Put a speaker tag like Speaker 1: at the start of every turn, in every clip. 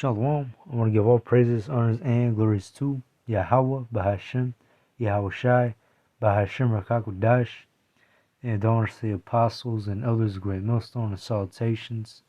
Speaker 1: Shalom. I want to give all praises, honors, and glories to Yahweh, Bahashem, Yahweh Shai, Bahashem Rakakudash, and honors to the apostles and elders of Great Millstone, and salutations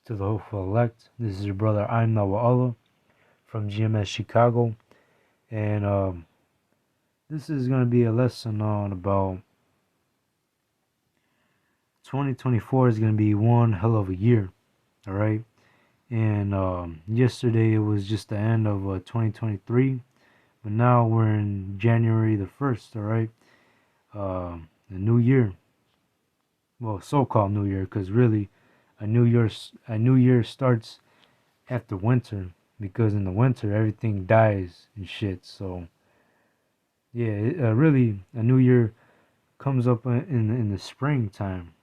Speaker 1: to the hopeful elect. This is your brother, I'm Nawa'Allah, from GMS Chicago, and this is going to be a lesson on about 2024 is going to be one hell of a year, all right? And yesterday it was just the end of 2023, but now we're in January the 1st, all right? The new year, well, so-called new year, because really a new year starts after winter, because in the winter everything dies and shit. So yeah, really a new year comes up in the springtime,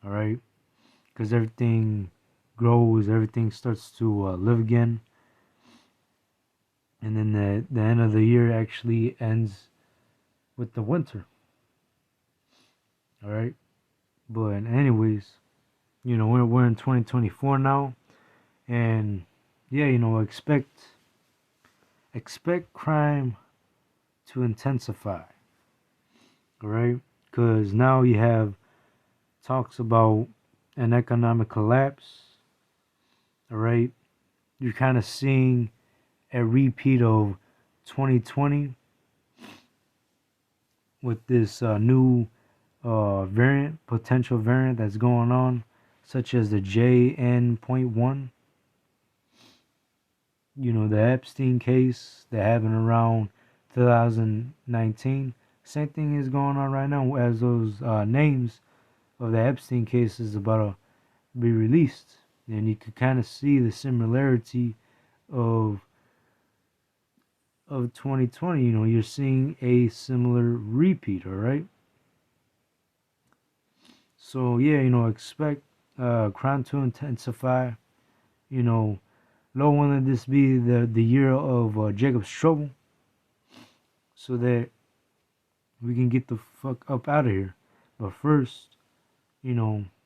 Speaker 1: all right? Because everything grows, everything starts to live again, and then the end of the year actually ends with the winter, all right? But anyways, we're in 2024 now, and yeah, expect crime to intensify, all right? Because now you have talks about an economic collapse, all right? You're kind of seeing a repeat of 2020 with this new potential variant that's going on, such as the JN.1. The Epstein case that happened around 2019. Same thing is going on right now as those names of the Epstein case is about to be released. And you could kind of see the similarity of 2020. You're seeing a similar repeat, all right? So yeah, expect crime to intensify. Lord willing, this be the year of Jacob's trouble, so that we can get the fuck up out of here. But first,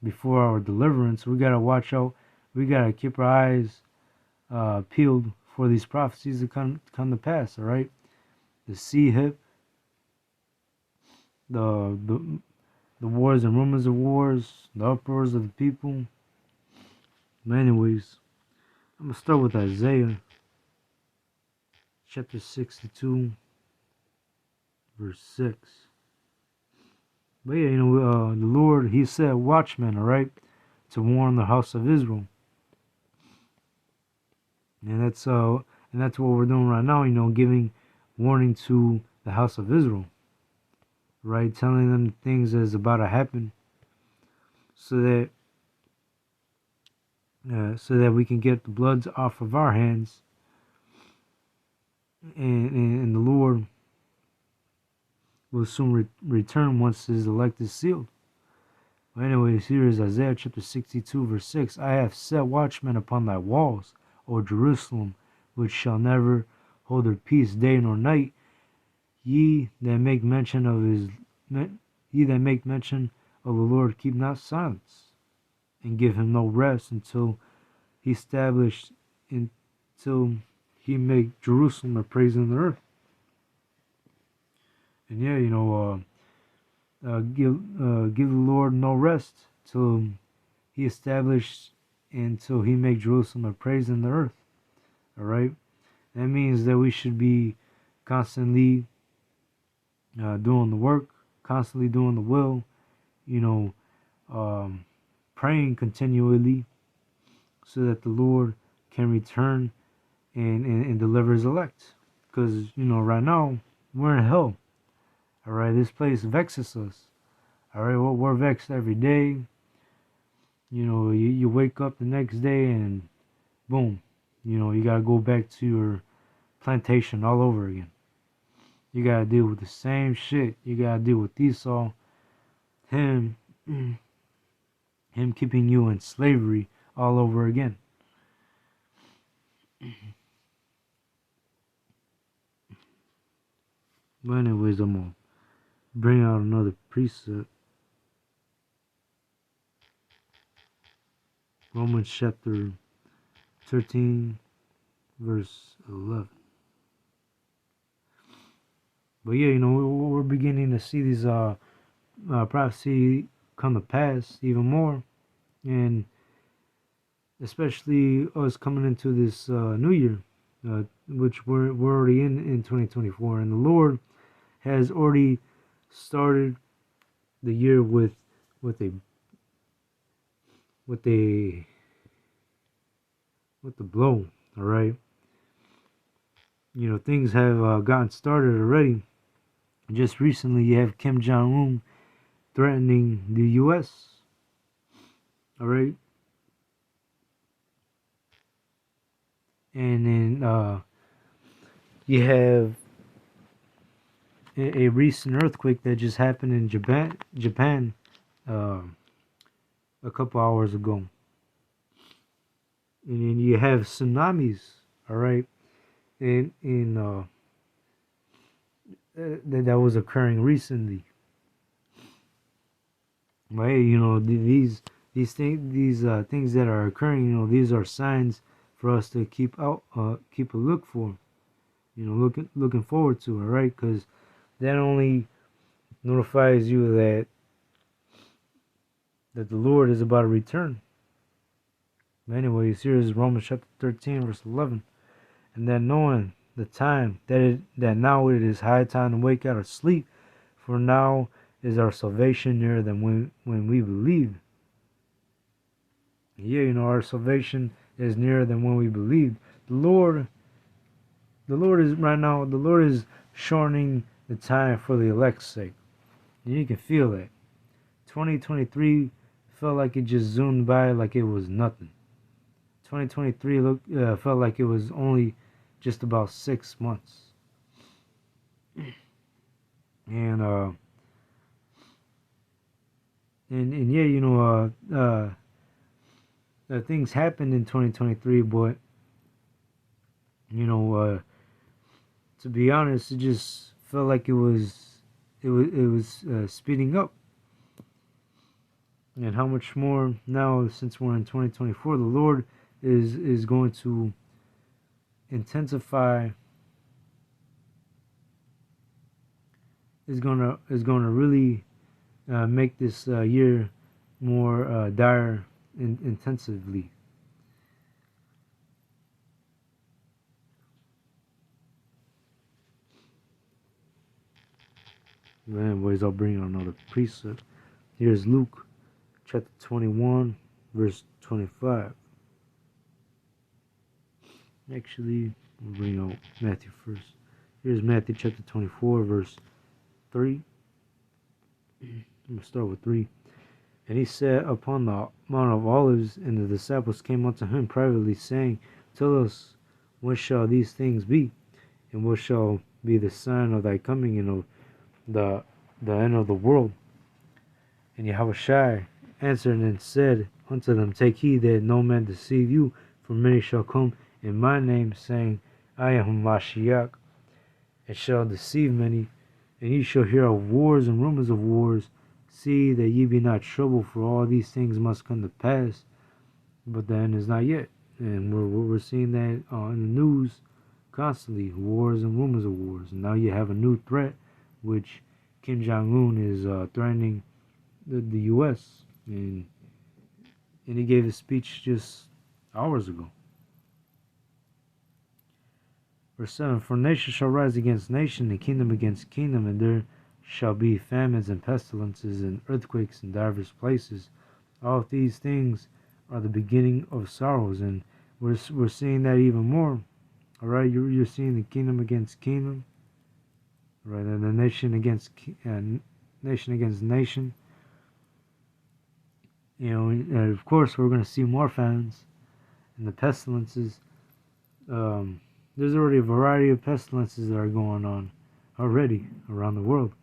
Speaker 1: before our deliverance, we gotta watch out. We gotta keep our eyes peeled for these prophecies to come to pass. All right, the sea hip, the wars and rumors of wars, the uproars of the people. But anyways, I'm gonna start with Isaiah chapter 62, verse 6. But yeah, the Lord, He said, watchmen, all right, to warn the house of Israel. And that's what we're doing right now, giving warning to the house of Israel, right? Telling them things that is about to happen, so that we can get the bloods off of our hands, and the Lord will soon return once His elect is sealed. But anyways, here is Isaiah chapter 62, verse 6. I have set watchmen upon thy walls, O Jerusalem, which shall never hold their peace day nor night. Ye that make mention of the Lord, keep not silence, and give Him no rest until He make Jerusalem a praise in the earth. And yeah, give the Lord no rest till He established, until He make Jerusalem a praise in the earth. All right, that means that we should be constantly doing the work, constantly doing the will, praying continually, so that the Lord can return and deliver His elect. Because right now we're in hell. All right, this place vexes us. All right, well, we're vexed every day. You wake up the next day and boom, you gotta go back to your plantation all over again. You gotta deal with the same shit. You gotta deal with Esau, him keeping you in slavery all over again. But anyways, I'm gonna bring out another precept. Romans chapter 13 verse 11. But yeah, we're beginning to see these prophecy come to pass even more, and especially us coming into this new year, which we're already in 2024, and the Lord has already started the year with a with a with the blow. All right, things have gotten started already. Just recently, you have Kim Jong Un threatening the U.S. All right, and then you have a recent earthquake that just happened in Japan, uh, a couple hours ago, and then you have tsunamis. All right, in that was occurring recently. But hey, these things that are occurring, these are signs for us to keep a look for, looking forward to. All right, because that only notifies you that the Lord is about to return. But anyways, here is Romans chapter 13, verse 11. And that knowing the time, that now it is high time to wake out of sleep, for now is our salvation nearer than when we believe. Yeah, our salvation is nearer than when we believed. The Lord is right now. The Lord is shortening the time for the elect's sake. And you can feel that. 2023 felt like it just zoomed by like it was nothing. 2023 felt like it was only just about 6 months. And and yeah, things happened in 2023, but to be honest, it just felt like it was speeding up. And how much more now, since we're in 2024, the Lord is going to intensify, is going to really make this year more dire intensively. Anyways, I'll bring on another precept. Here's Luke chapter 21, verse 25. Actually, we'll bring out Matthew first. Here's Matthew chapter 24, verse 3. I'm going to start with 3. And he sat upon the Mount of Olives, and the disciples came unto him privately, saying, Tell us, when shall these things be? And what shall be the sign of thy coming and of the end of the world? And Yahushua answered and said unto them, Take heed that no man deceive you, for many shall come in my name, saying, I am Mashiach, and shall deceive many. And ye shall hear of wars and rumors of wars. See that ye be not troubled, for all these things must come to pass, but the end is not yet. And we're seeing that in the news constantly, wars and rumors of wars. And now you have a new threat, which Kim Jong Un is threatening the U.S. and he gave a speech just hours ago. Verse 7, For nation shall rise against nation, and kingdom against kingdom, and there shall be famines and pestilences and earthquakes in divers places. All of these things are the beginning of sorrows, and we're seeing that even more. All right, you're seeing the kingdom against kingdom, right, and the nation against nation. And of course, we're going to see more famines and the pestilences. There's already a variety of pestilences that are going on already around the world.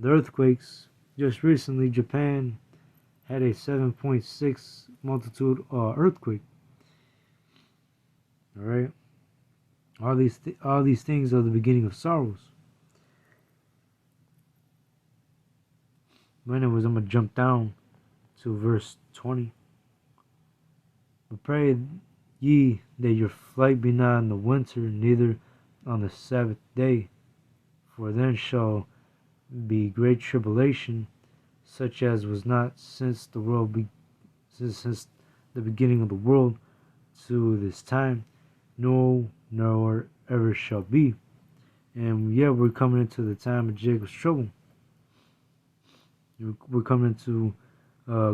Speaker 1: The earthquakes, just recently, Japan had a 7.6 multitude earthquake. All right, all these things are the beginning of sorrows. But anyways, I'm gonna jump down to verse 20. But pray ye that your flight be not in the winter, neither on the Sabbath day, for then shall be great tribulation, such as was not since the world since the beginning of the world to this time, no, nor ever shall be. And yeah, we're coming into the time of Jacob's trouble. We're coming into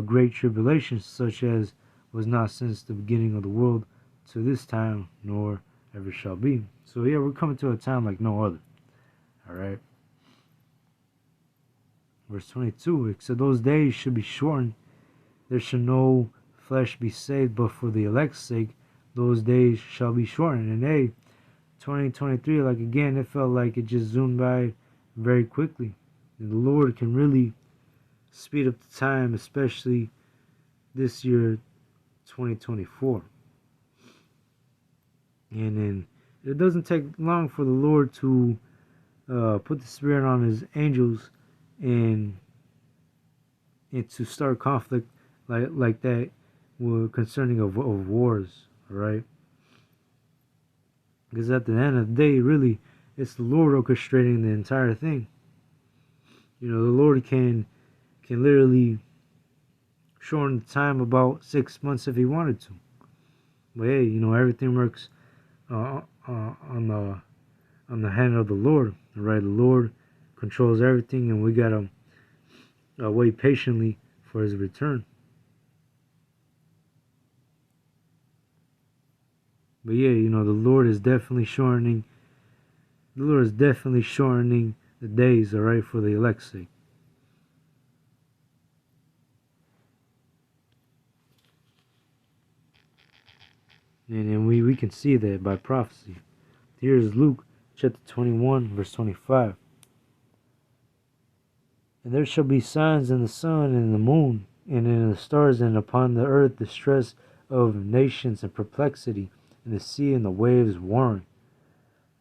Speaker 1: great tribulation, such as was not since the beginning of the world to this time, nor ever shall be. So yeah, we're coming to a time like no other. Alright. Verse 22, it said, those days should be shortened, there shall no flesh be saved, but for the elect's sake, those days shall be shortened. And hey, 2023, like again, it felt like it just zoomed by very quickly. And the Lord can really speed up the time, especially this year, 2024. And then it doesn't take long for the Lord to put the Spirit on His angels and to start conflict like that concerning of wars, right? Because at the end of the day, really, it's the Lord orchestrating the entire thing. You know, the Lord can literally shorten the time about 6 months if He wanted to. But hey, you know, everything works on the hand of the Lord, right? The Lord controls everything, and we gotta wait patiently for His return. But yeah, you know, the Lord is definitely shortening. The Lord is definitely shortening the days, all right, for the elect's sake. And we can see that by prophecy. Here's Luke chapter 21, verse 25. And there shall be signs in the sun and in the moon, and in the stars, and upon the earth distress of nations and perplexity, and the sea and the waves warring.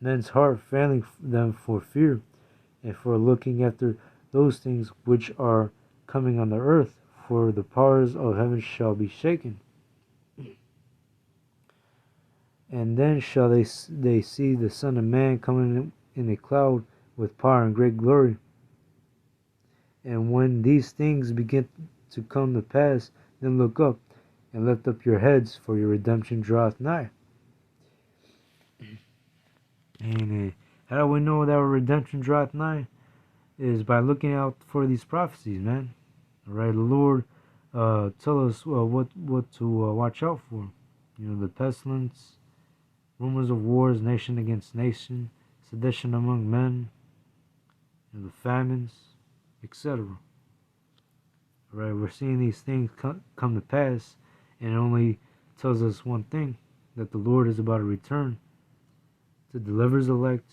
Speaker 1: Men's heart failing them for fear, and for looking after those things which are coming on the earth, for the powers of heaven shall be shaken. And then shall they see the Son of Man coming in a cloud with power and great glory. And when these things begin to come to pass, then look up and lift up your heads, for your redemption draweth nigh. And how do we know that our redemption draweth nigh? Is by looking out for these prophecies, man. All right, the Lord tell us what to watch out for. You know, the pestilence, rumors of wars, nation against nation, sedition among men, you know, the famines, etc. Right, we're seeing these things come to pass, and it only tells us one thing: that the Lord is about to return to deliver His elect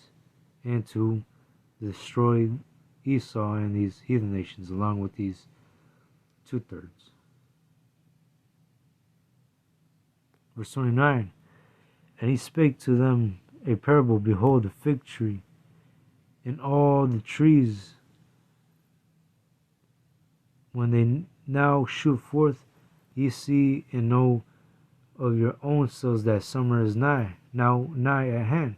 Speaker 1: and to destroy Esau and these heathen nations, along with these 2/3. Verse 29. And He spake to them a parable. Behold, the fig tree and all the trees, when they now shoot forth, ye see and know of your own selves that summer is nigh at hand.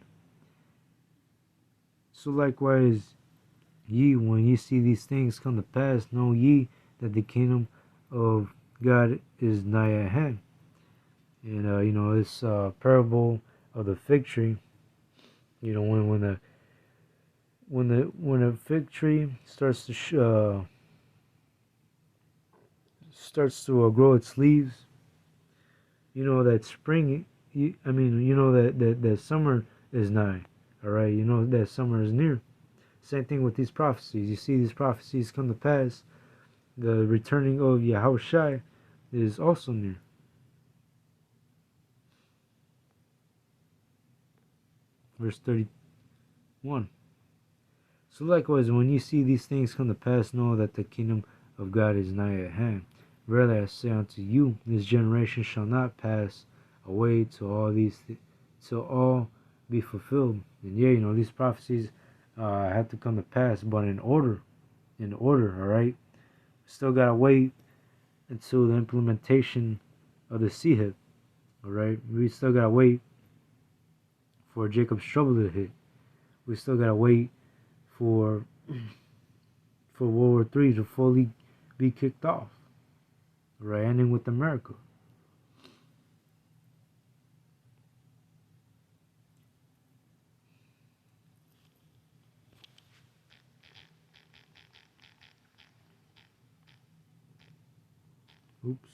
Speaker 1: So likewise, ye, when ye see these things come to pass, know ye that the kingdom of God is nigh at hand. And you know, this parable of the fig tree. You know, when a fig tree starts to grow its leaves, you know that spring. You know that summer is nigh. All right, you know that summer is near. Same thing with these prophecies. You see these prophecies come to pass. The returning of Yahushua is also near. Verse 31. So likewise, when you see these things come to pass, know that the kingdom of God is nigh at hand. Verily I say unto you, this generation shall not pass away till all be fulfilled. And yeah, you know, these prophecies have to come to pass, but in order, all right. Still gotta wait until the implementation of the Sihib, All right, we still gotta wait for Jacob's trouble to hit. We still gotta wait for World War III to fully be kicked off. All right, ending with America. Oops,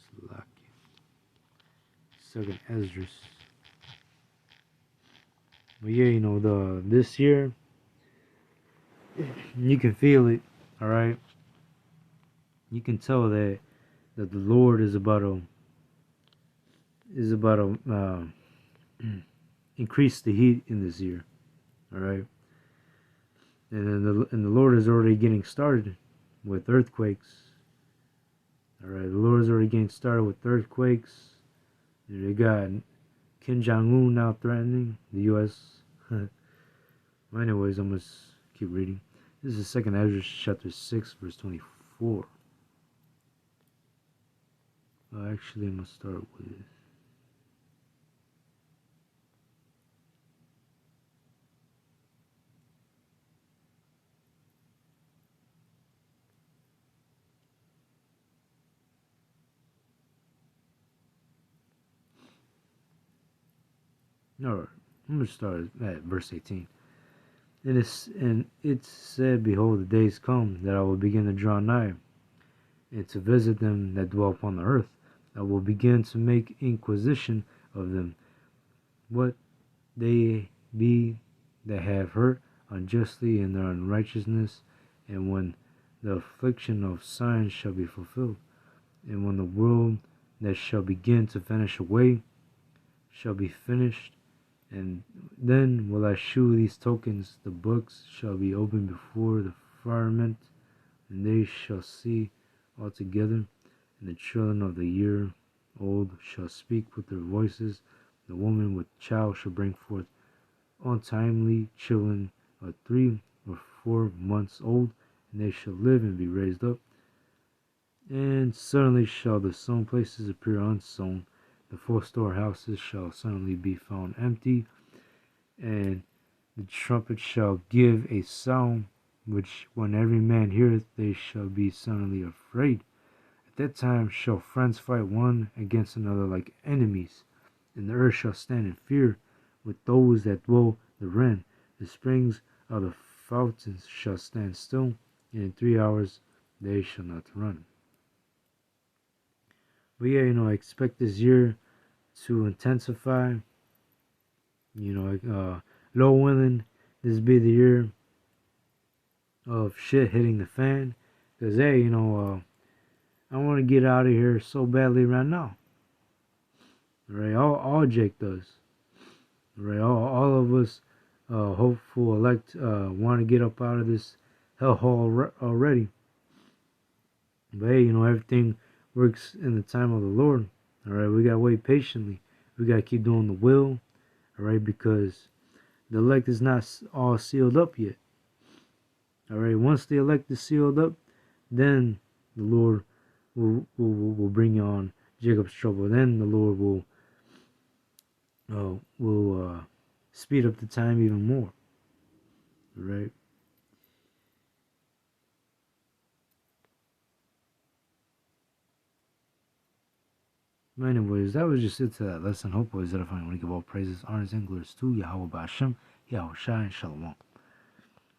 Speaker 1: Slovakia. Second Esdras. But yeah, the this year you can feel it. All right, you can tell that the Lord is about to increase the heat in this year. All right, and the Lord is already getting started with earthquakes. All right, the Lord is already getting started with earthquakes. They got Kim Jong Un now threatening the U.S. Well, anyways, I'm gonna keep reading. This is Second Ezra chapter 6, verse 24. Actually, I'm gonna start with. Alright, I'm gonna start at verse 18. And it said, Behold, the days come that I will begin to draw nigh, and to visit them that dwell upon the earth. I will begin to make inquisition of them, what they be that have hurt unjustly in their unrighteousness, and when the affliction of signs shall be fulfilled, and when the world that shall begin to vanish away shall be finished, and then will I shew these tokens, the books shall be opened before the firmament, and they shall see altogether, and the children of the year old shall speak with their voices, the woman with child shall bring forth untimely children of 3 or 4 months old, and they shall live and be raised up. And suddenly shall the sown places appear unsown, the full storehouses shall suddenly be found empty, and the trumpet shall give a sound, which when every man heareth, they shall be suddenly afraid. At that time shall friends fight one against another like enemies, and the earth shall stand in fear with those that dwell therein. The springs of the fountains shall stand still, and in 3 hours they shall not run. But yeah, I expect this year to intensify. Lord willing, this be the year of shit hitting the fan. Cause hey, I want to get out of here so badly right now. Right, all Jake does. Right, all of us, hopeful elect, want to get up out of this hellhole already. But hey, everything works in the time of the Lord. All right, we gotta wait patiently. We gotta keep doing the will. All right, because the elect is not all sealed up yet. All right, once the elect is sealed up, then the Lord will bring on Jacob's trouble. Then the Lord will speed up the time even more. All right. Anyways, that was just it to that lesson. Hopefully, that if I want to give all praises, honors, and glories to Yahweh Ba'Shem, Yahweh Shai, and Shalom.